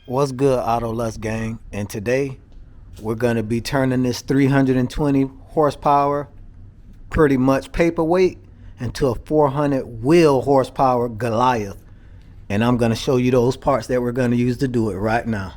What's good, Auto Lust gang? And today we're gonna be turning this 320 horsepower, pretty much paperweight, into a 400 wheel horsepower Goliath. And I'm gonna show you those parts that we're gonna use to do it right now.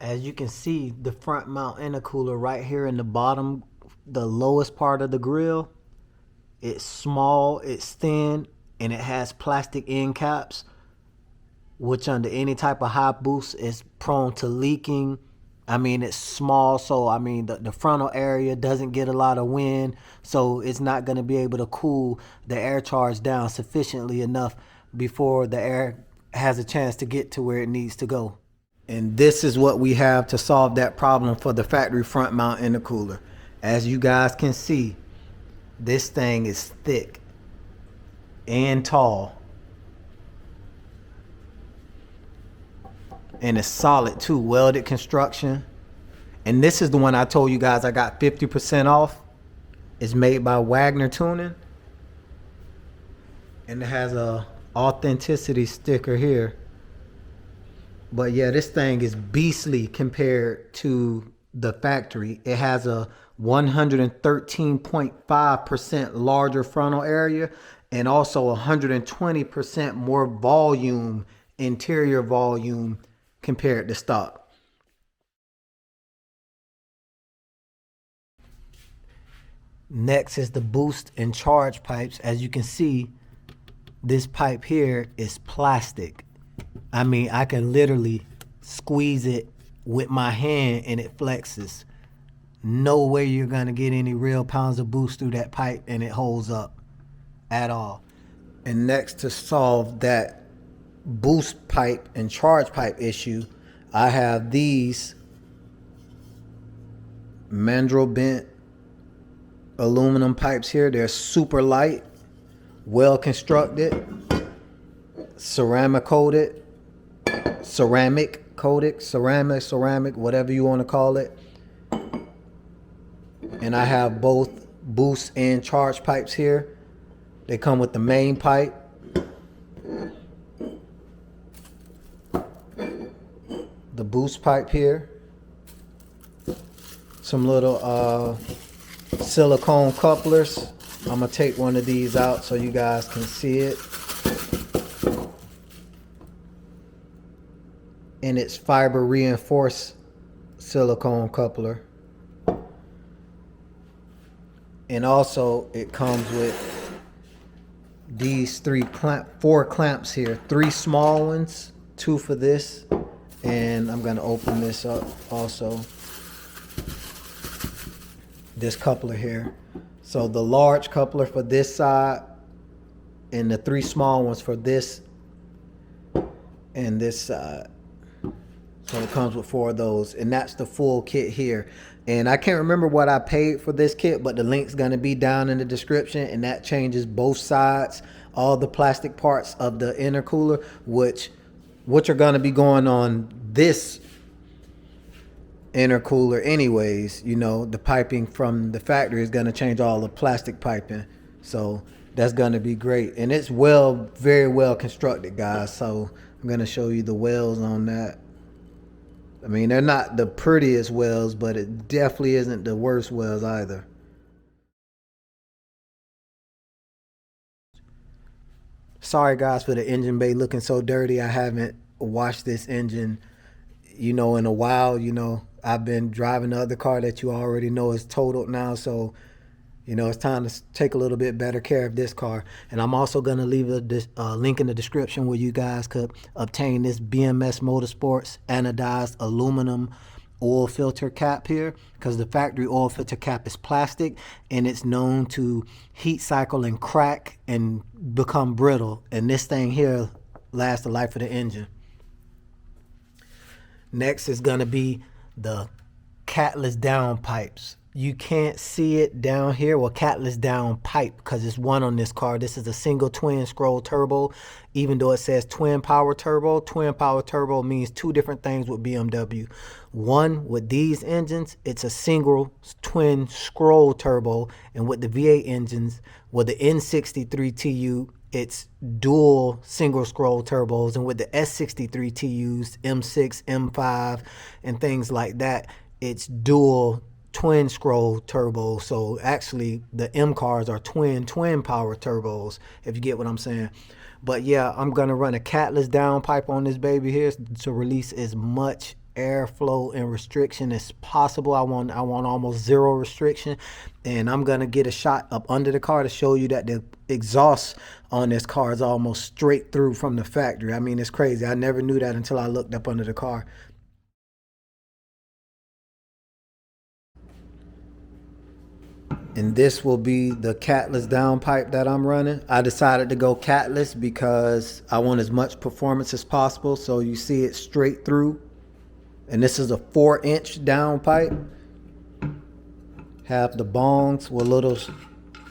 As you can see, the front mount intercooler right here in the bottom, the lowest part of the grill, it's small, it's thin, and it has plastic end caps, which under any type of high boost is prone to leaking. I mean, it's small, so I mean the frontal area doesn't get a lot of wind, so it's not going to be able to cool the air charge down sufficiently enough before the air has a chance to get to where it needs to go. And this is what we have to solve that problem for the factory front mount intercooler. As you guys can see, this thing is thick and tall. And it's solid too, welded construction. And this is the one I told you guys I got 50% off. It's made by Wagner Tuning. And it has a authenticity sticker here. But yeah, this thing is beastly compared to the factory. It has a 113.5% larger frontal area and also 120% more volume, interior volume compared to stock. Next is the boost and charge pipes. As you can see, this pipe here is plastic. I mean, I can literally squeeze it with my hand and it flexes. No way you're gonna get any real pounds of boost through that pipe and it holds up at all. And next, to solve that boost pipe and charge pipe issue, I have these mandrel bent aluminum pipes here. They're super light, well constructed, ceramic, whatever you want to call it. And I have both boost and charge pipes here. They come with the main pipe, the boost pipe here, some little silicone couplers. I'm gonna take one of these out so you guys can see it. And it's fiber reinforced silicone coupler. And also it comes with these four clamps here, 3 small ones, 2 for this. And I'm gonna open this up also. This coupler here. So the large coupler for this side and the 3 small ones for this and this side. So it comes with 4 of those, and that's the full kit here. And I can't remember what I paid for this kit, but the link's gonna be down in the description, and that changes both sides, all the plastic parts of the intercooler, which are gonna be going on this intercooler anyways. You know, the piping from the factory is gonna change all the plastic piping. So that's gonna be great. And it's very well constructed, guys. So I'm gonna show you the welds on that. I mean, they're not the prettiest welds, but it definitely isn't the worst welds either. Sorry guys for the engine bay looking so dirty. I haven't washed this engine, in a while. I've been driving the other car that you already know is totaled now, so it's time to take a little bit better care of this car. And I'm also going to leave a link in the description where you guys could obtain this BMS Motorsports anodized aluminum oil filter cap here, because the factory oil filter cap is plastic and it's known to heat cycle and crack and become brittle. And this thing here lasts the life of the engine. Next is going to be the Catless Downpipes. You can't see it down here. Well, Catless Downpipe, because it's one on this car. This is a single twin scroll turbo. Even though it says twin power turbo means two different things with BMW. One, with these engines, it's a single twin scroll turbo. And with the V8 engines, with the N63 TU, it's dual single scroll turbos. And with the S63 TUs, M6, M5, and things like that, it's dual twin scroll turbo. So actually the M cars are twin power turbos, if you get what I'm saying. But yeah, I'm gonna run a Catless downpipe on this baby here to release as much airflow and restriction as possible. I want almost zero restriction, and I'm gonna get a shot up under the car to show you that the exhaust on this car is almost straight through from the factory. I mean, it's crazy. I never knew that until I looked up under the car. And this will be the Catless downpipe that I'm running. I decided to go Catless because I want as much performance as possible. So you see it straight through. And this is a 4-inch downpipe. Have the bongs with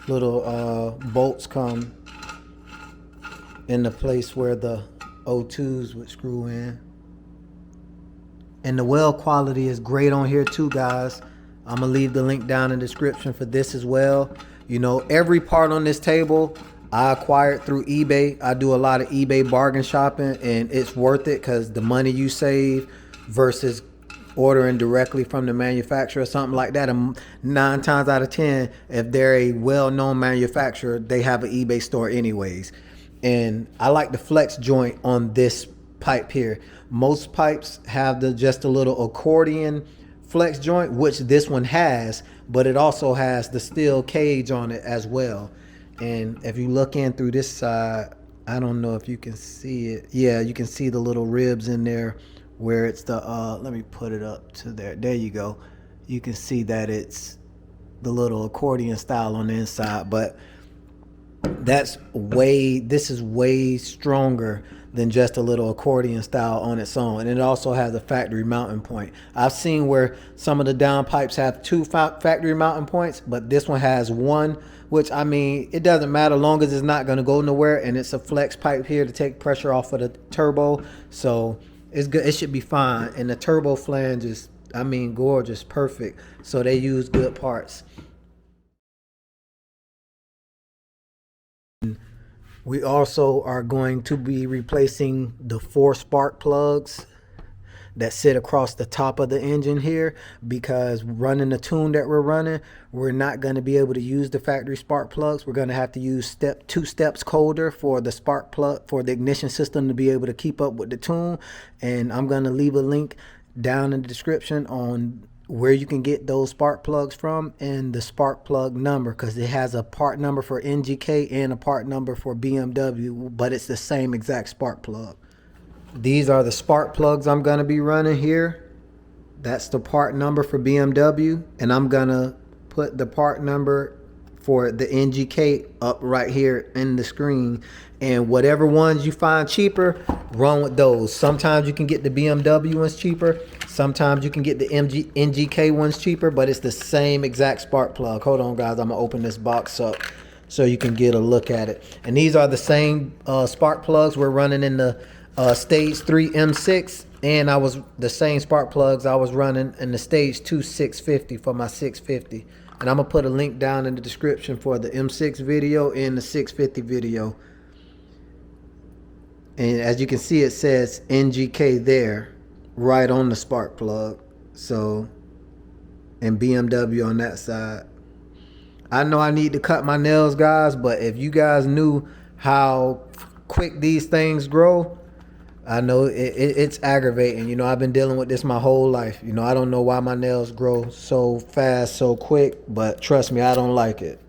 little bolts come in the place where the O2s would screw in. And the weld quality is great on here too, guys. I'm gonna leave the link down in the description for this as well. You know, every part on this table I acquired through eBay. I do a lot of eBay bargain shopping, and it's worth it because the money you save versus ordering directly from the manufacturer or something like that. And 9 times out of 10, if they're a well-known manufacturer, they have an eBay store anyways. And I like the flex joint on this pipe here. Most pipes have just a little accordion flex joint, which this one has, but it also has the steel cage on it as well. And if you look in through this side, I don't know if you can see it. Yeah, you can see the little ribs in there where it's the let me put it up to there. There you go. You can see that it's the little accordion style on the inside, but this is way stronger than just a little accordion style on its own. And it also has a factory mounting point. I've seen where some of the downpipes have 2 factory mounting points, but this one has 1, which, I mean, it doesn't matter long as it's not going to go nowhere, and it's a flex pipe here to take pressure off of the turbo. So it's good. It should be fine. And the turbo flange is, I mean, gorgeous, perfect. So they use good parts. We also are going to be replacing the 4 spark plugs that sit across the top of the engine here, because running the tune that we're running, we're not going to be able to use the factory spark plugs. We're going to have to use 2 steps colder for the spark plug, for the ignition system to be able to keep up with the tune. And I'm going to leave a link down in the description on where you can get those spark plugs from and the spark plug number, because it has a part number for NGK and a part number for BMW, but it's the same exact spark plug. These are the spark plugs I'm going to be running here. That's the part number for BMW, and I'm going to put the part number for the NGK up right here in the screen. And whatever ones you find cheaper, run with those. Sometimes you can get the BMW ones cheaper. Sometimes you can get the NGK ones cheaper, but it's the same exact spark plug. Hold on, guys. I'm going to open this box up so you can get a look at it. And these are the same spark plugs we're running in the Stage 3 M6. And the same spark plugs I was running in the Stage 2 650 for my 650. And I'm going to put a link down in the description for the M6 video and the 650 video. And as you can see, it says NGK there, right on the spark plug. So, and BMW on that side. I know I need to cut my nails, guys, but if you guys knew how quick these things grow, I know it's aggravating. You know, I've been dealing with this my whole life. You know, I don't know why my nails grow so fast, so quick, but trust me, I don't like it.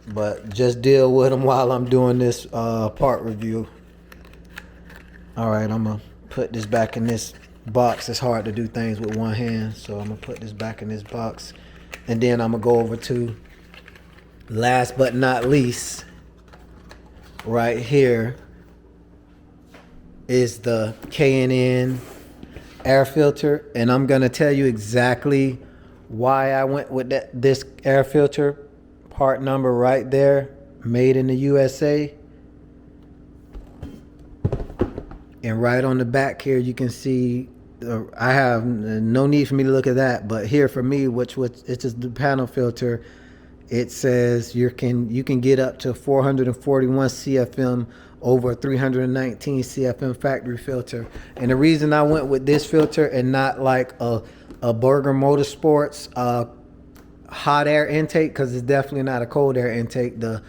But just deal with them while I'm doing this part review. All right, I'm going to put this back in this box. It's hard to do things with one hand, so I'm going to put this back in this box. And then I'm going to go over to, last but not least, right here is the K&N air filter. And I'm going to tell you exactly why I went with this air filter, part number right there, made in the USA. And right on the back here, you can see, I have no need for me to look at that, but here for me, which it's just the panel filter, it says you can get up to 441 CFM over 319 CFM factory filter. And the reason I went with this filter and not like a Burger Motorsports hot air intake, because it's definitely not a cold air intake. The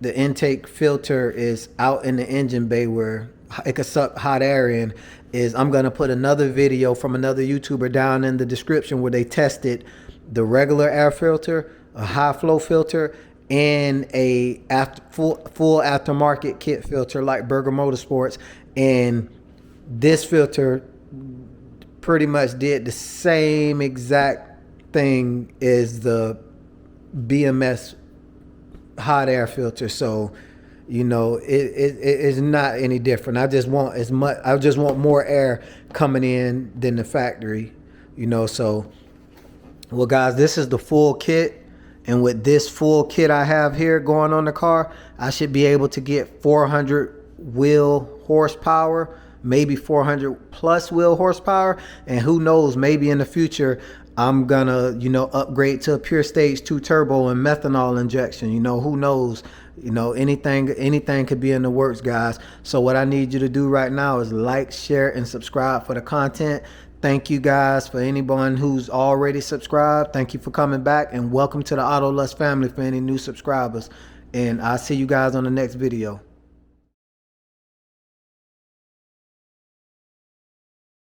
intake filter is out in the engine bay where it could suck hot air in. I'm gonna put another video from another YouTuber down in the description where they tested the regular air filter, a high flow filter, and a full aftermarket kit filter like Burger Motorsports. And this filter pretty much did the same exact thing as the BMS hot air filter. So, you know, it's not any different. I just want more air coming in than the factory, you know. So, well guys, this is the full kit, and with this full kit I have here going on the car, I should be able to get 400 wheel horsepower, maybe 400 plus wheel horsepower, and who knows, maybe in the future I'm gonna, you know, upgrade to a pure stage 2 turbo and methanol injection. You know, who knows? You know, anything could be in the works, guys. So what I need you to do right now is like, share, and subscribe for the content. Thank you guys. For anyone who's already subscribed, thank you for coming back, and welcome to the Auto Lust family for any new subscribers. And I'll see you guys on the next video.